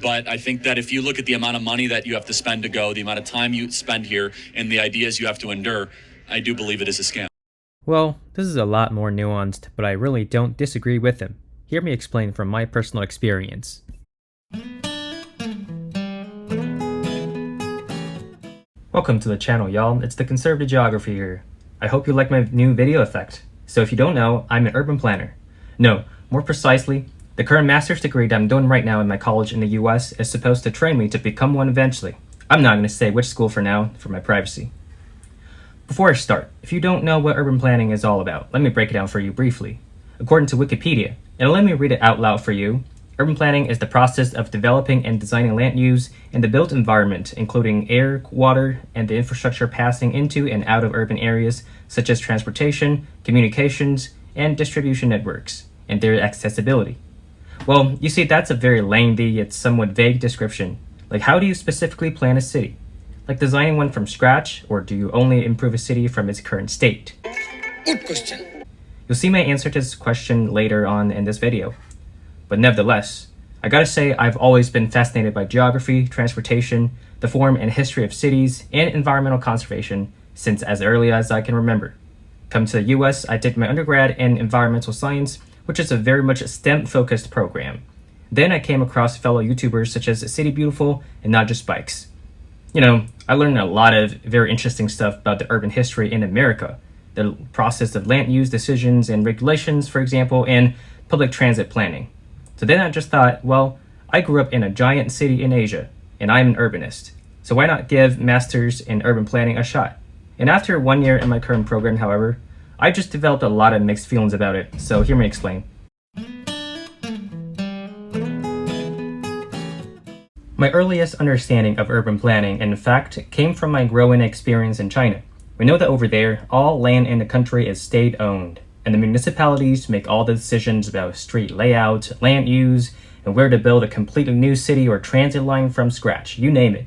But I think that if you look at the amount of money that you have to spend to go, the amount of time you spend here, and the ideas you have to endure, I do believe it is a scam. Well, this is a lot more nuanced, but I really don't disagree with him. Hear me explain from my personal experience. Welcome to the channel, y'all. It's the Conservative Geography here. I hope you like my new video effect. So if you don't know, I'm an urban planner. No, more precisely, the current master's degree that I'm doing right now in my college in the US is supposed to train me to become one eventually. I'm not going to say which school for now, for my privacy. Before I start, if you don't know what urban planning is all about, let me break it down for you briefly. According to Wikipedia, and let me read it out loud for you, urban planning is the process of developing and designing land use in the built environment, including air, water, and the infrastructure passing into and out of urban areas, such as transportation, communications, and distribution networks, and their accessibility. Well, you see, that's a very lengthy yet somewhat vague description. Like, how do you specifically plan a city? Like designing one from scratch, or do you only improve a city from its current state? Good question. You'll see my answer to this question later on in this video. But nevertheless, I gotta say I've always been fascinated by geography, transportation, the form and history of cities, and environmental conservation since as early as I can remember. Coming to the US, I did my undergrad in environmental science, which is a very much STEM-focused program. Then I came across fellow YouTubers such as City Beautiful and Not Just Bikes. You know, I learned a lot of very interesting stuff about the urban history in America, the process of land use decisions and regulations, for example, and public transit planning. So then I just thought, well, I grew up in a giant city in Asia, and I'm an urbanist. So why not give Masters in Urban Planning a shot? And after 1 year in my current program, however, I just developed a lot of mixed feelings about it, so hear me explain. My earliest understanding of urban planning, in fact, came from my growing experience in China. We know that over there, all land in the country is state-owned, and the municipalities make all the decisions about street layout, land use, and where to build a completely new city or transit line from scratch, you name it.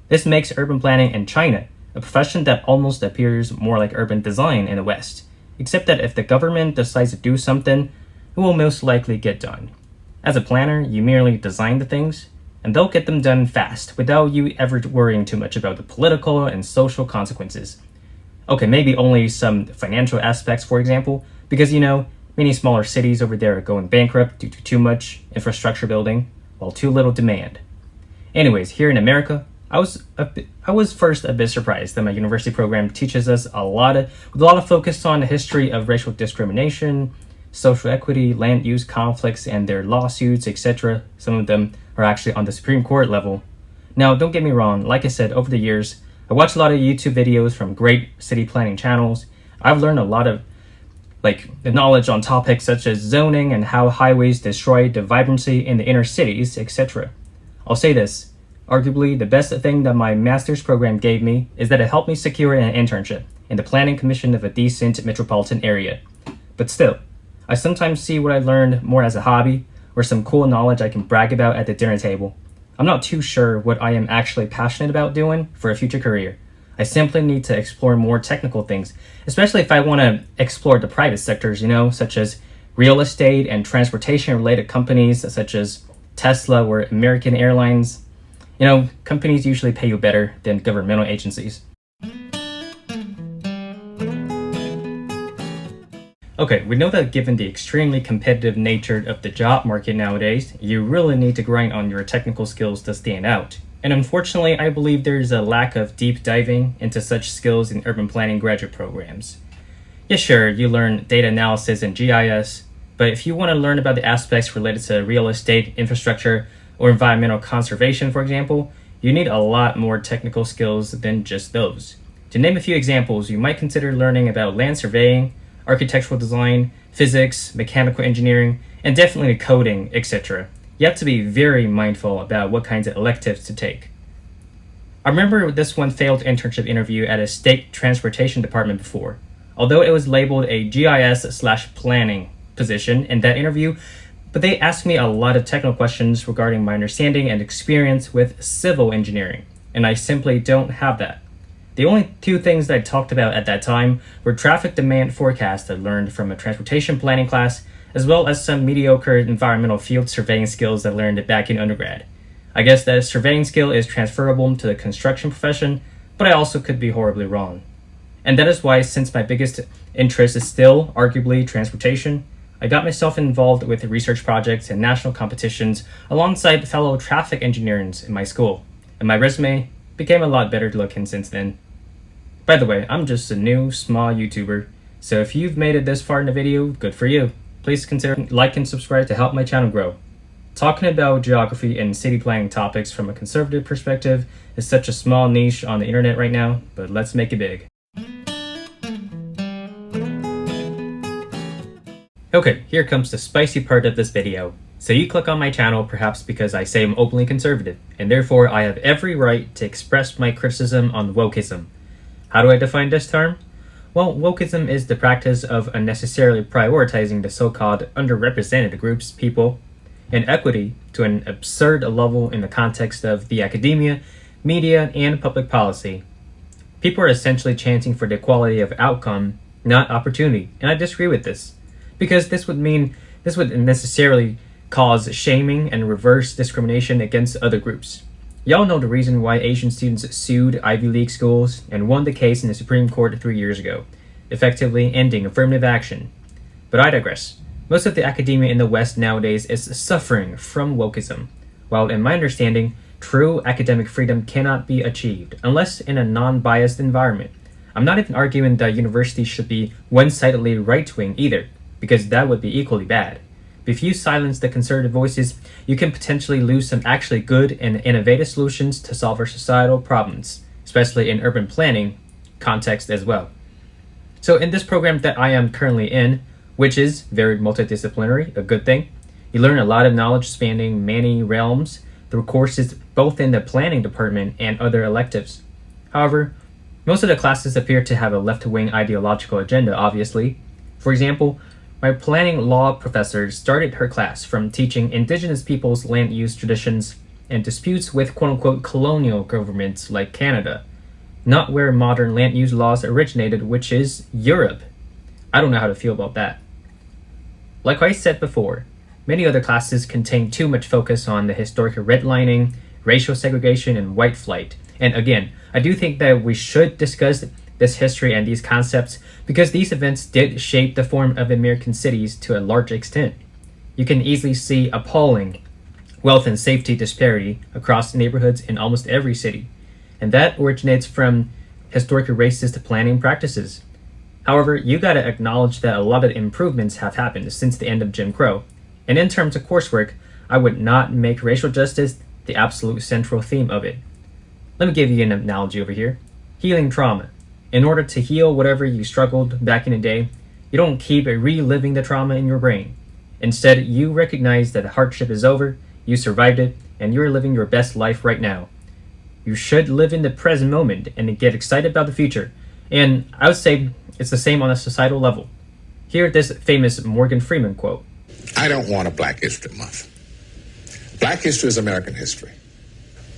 This makes urban planning in China a profession that almost appears more like urban design in the West, except that if the government decides to do something, it will most likely get done. As a planner, you merely design the things, and they'll get them done fast without you ever worrying too much about the political and social consequences. Okay, maybe only some financial aspects, for example, because you know, many smaller cities over there are going bankrupt due to too much infrastructure building, while too little demand. Anyways, here in America, I was first a bit surprised that my university program teaches us with a lot of focus on the history of racial discrimination, social equity, land use conflicts, and their lawsuits, etc. Some of them are actually on the Supreme Court level. Now, don't get me wrong, like I said, over the years, I watched a lot of YouTube videos from great city planning channels. I've learned a lot of the knowledge on topics such as zoning and how highways destroy the vibrancy in the inner cities, etc. I'll say this, arguably the best thing that my master's program gave me is that it helped me secure an internship in the planning commission of a decent metropolitan area. But still, I sometimes see what I learned more as a hobby or some cool knowledge I can brag about at the dinner table. I'm not too sure what I am actually passionate about doing for a future career. I simply need to explore more technical things, especially if I want to explore the private sectors, you know, such as real estate and transportation related companies such as Tesla or American Airlines. You know, companies usually pay you better than governmental agencies. Okay, we know that given the extremely competitive nature of the job market nowadays, you really need to grind on your technical skills to stand out. And unfortunately, I believe there's a lack of deep diving into such skills in urban planning graduate programs. Yeah, sure, you learn data analysis and GIS, but if you want to learn about the aspects related to real estate, infrastructure, or environmental conservation, for example, you need a lot more technical skills than just those. To name a few examples, you might consider learning about land surveying, architectural design, physics, mechanical engineering, and definitely coding, etc. You have to be very mindful about what kinds of electives to take. I remember this one failed internship interview at a state transportation department before. Although it was labeled a GIS/planning position in that interview, but they asked me a lot of technical questions regarding my understanding and experience with civil engineering, and I simply don't have that. The only two things that I talked about at that time were traffic demand forecasts I learned from a transportation planning class, as well as some mediocre environmental field surveying skills I learned back in undergrad. I guess that a surveying skill is transferable to the construction profession, but I also could be horribly wrong. And that is why, since my biggest interest is still, arguably, transportation, I got myself involved with research projects and national competitions alongside fellow traffic engineers in my school, and my resume became a lot better looking since then. By the way, I'm just a new, small YouTuber, so if you've made it this far in the video, good for you. Please consider like and subscribe to help my channel grow. Talking about geography and city planning topics from a conservative perspective is such a small niche on the internet right now, but let's make it big. Okay, here comes the spicy part of this video. So you click on my channel perhaps because I say I'm openly conservative, and therefore I have every right to express my criticism on wokeism. How do I define this term? Well, wokeism is the practice of unnecessarily prioritizing the so-called underrepresented groups, people, and equity to an absurd level in the context of the academia, media, and public policy. People are essentially chanting for the equality of outcome, not opportunity, and I disagree with this, because this would necessarily cause shaming and reverse discrimination against other groups. Y'all know the reason why Asian students sued Ivy League schools and won the case in the Supreme Court 3 years ago, effectively ending affirmative action. But I digress. Most of the academia in the West nowadays is suffering from wokeism, while in my understanding, true academic freedom cannot be achieved unless in a non-biased environment. I'm not even arguing that universities should be one-sidedly right-wing either, because that would be equally bad. But if you silence the conservative voices, you can potentially lose some actually good and innovative solutions to solve our societal problems, especially in urban planning context as well. So in this program that I am currently in, which is very multidisciplinary, a good thing, you learn a lot of knowledge spanning many realms through courses both in the planning department and other electives. However, most of the classes appear to have a left-wing ideological agenda, obviously. For example, my planning law professor started her class from teaching indigenous peoples' land use traditions and disputes with quote-unquote colonial governments like Canada, not where modern land use laws originated, which is Europe. I don't know how to feel about that. Like I said before, many other classes contain too much focus on the historic redlining, racial segregation, and white flight. And again, I do think that we should discuss this history and these concepts because these events did shape the form of American cities to a large extent. You can easily see appalling wealth and safety disparity across neighborhoods in almost every city, and that originates from historically racist planning practices. However, you gotta acknowledge that a lot of improvements have happened since the end of Jim Crow, and in terms of coursework, I would not make racial justice the absolute central theme of it. Let me give you an analogy over here. Healing trauma. In order to heal whatever you struggled back in the day, you don't keep reliving the trauma in your brain. Instead, you recognize that the hardship is over, you survived it, and you're living your best life right now. You should live in the present moment and get excited about the future. And I would say it's the same on a societal level. Hear this famous Morgan Freeman quote. I don't want a Black History Month. Black history is American history.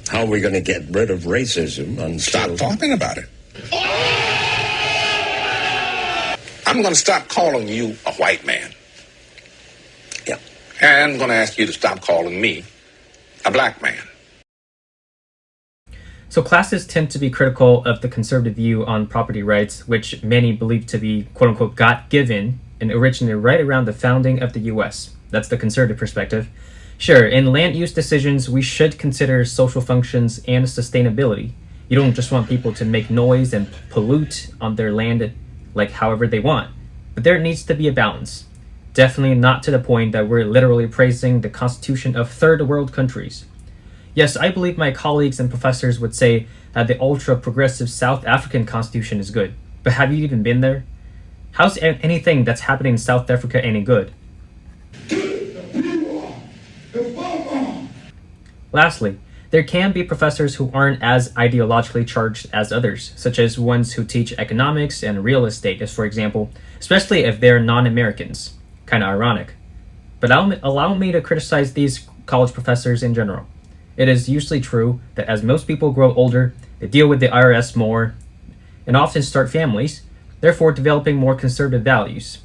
How are we going to get rid of racism until... Stop talking about it. I'm going to stop calling you a white man. Yeah. And I'm going to ask you to stop calling me a black man. So classes tend to be critical of the conservative view on property rights, which many believe to be quote-unquote God-given and originated right around the founding of the US. That's the conservative perspective. Sure, in land use decisions, we should consider social functions and sustainability. You don't just want people to make noise and pollute on their land like however they want, but there needs to be a balance. Definitely not to the point that we're literally praising the constitution of third world countries. Yes, I believe my colleagues and professors would say that the ultra-progressive South African constitution is good, but have you even been there? How's anything that's happening in South Africa any good? Lastly, there can be professors who aren't as ideologically charged as others, such as ones who teach economics and real estate, as for example, especially if they're non-Americans. Kinda ironic. But allow me to criticize these college professors in general. It is usually true that as most people grow older, they deal with the IRS more and often start families, therefore developing more conservative values.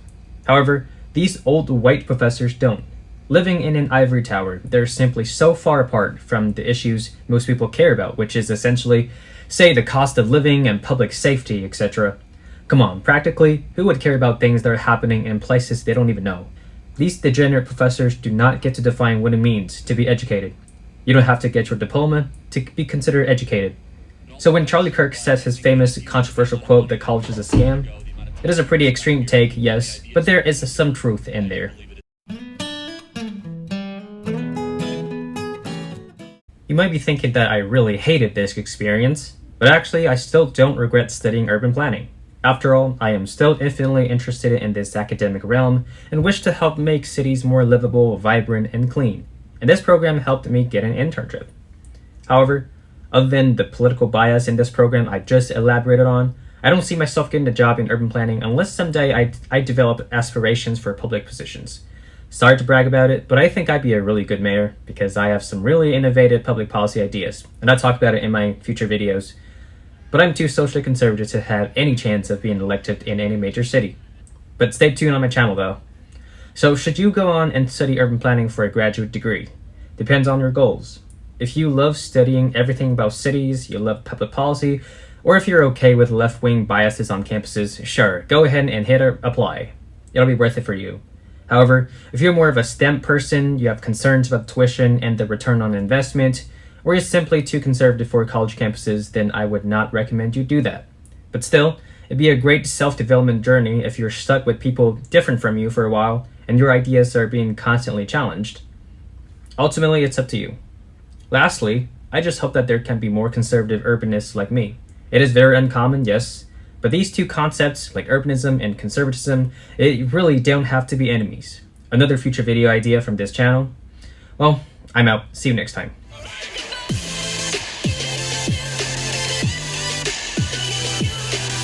However, these old white professors don't. living in an ivory tower. They're simply so far apart from the issues most people care about, which is essentially, say, the cost of living and public safety, etc. Come on, practically, who would care about things that are happening in places they don't even know? These degenerate professors do not get to define what it means to be educated. You don't have to get your diploma to be considered educated. So when Charlie Kirk says his famous controversial quote that college is a scam, it is a pretty extreme take, yes, but there is some truth in there. You might be thinking that I really hated this experience, but actually I still don't regret studying urban planning. After all, I am still infinitely interested in this academic realm and wish to help make cities more livable, vibrant, and clean. And this program helped me get an internship. However, other than the political bias in this program I just elaborated on, I don't see myself getting a job in urban planning unless someday I develop aspirations for public positions. Sorry to brag about it, but I think I'd be a really good mayor because I have some really innovative public policy ideas, and I'll talk about it in my future videos. But I'm too socially conservative to have any chance of being elected in any major city. But stay tuned on my channel though. So should you go on and study urban planning for a graduate degree? Depends on your goals. If you love studying everything about cities, you love public policy, or if you're okay with left-wing biases on campuses, sure, go ahead and hit apply. It'll be worth it for you. However, if you're more of a STEM person, you have concerns about tuition and the return on investment, or you're simply too conservative for college campuses, then I would not recommend you do that. But still, it'd be a great self-development journey if you're stuck with people different from you for a while and your ideas are being constantly challenged. Ultimately, it's up to you. Lastly, I just hope that there can be more conservative urbanists like me. It is very uncommon, yes, but these two concepts, like urbanism and conservatism, it really don't have to be enemies. Another future video idea from this channel? Well, I'm out. See you next time.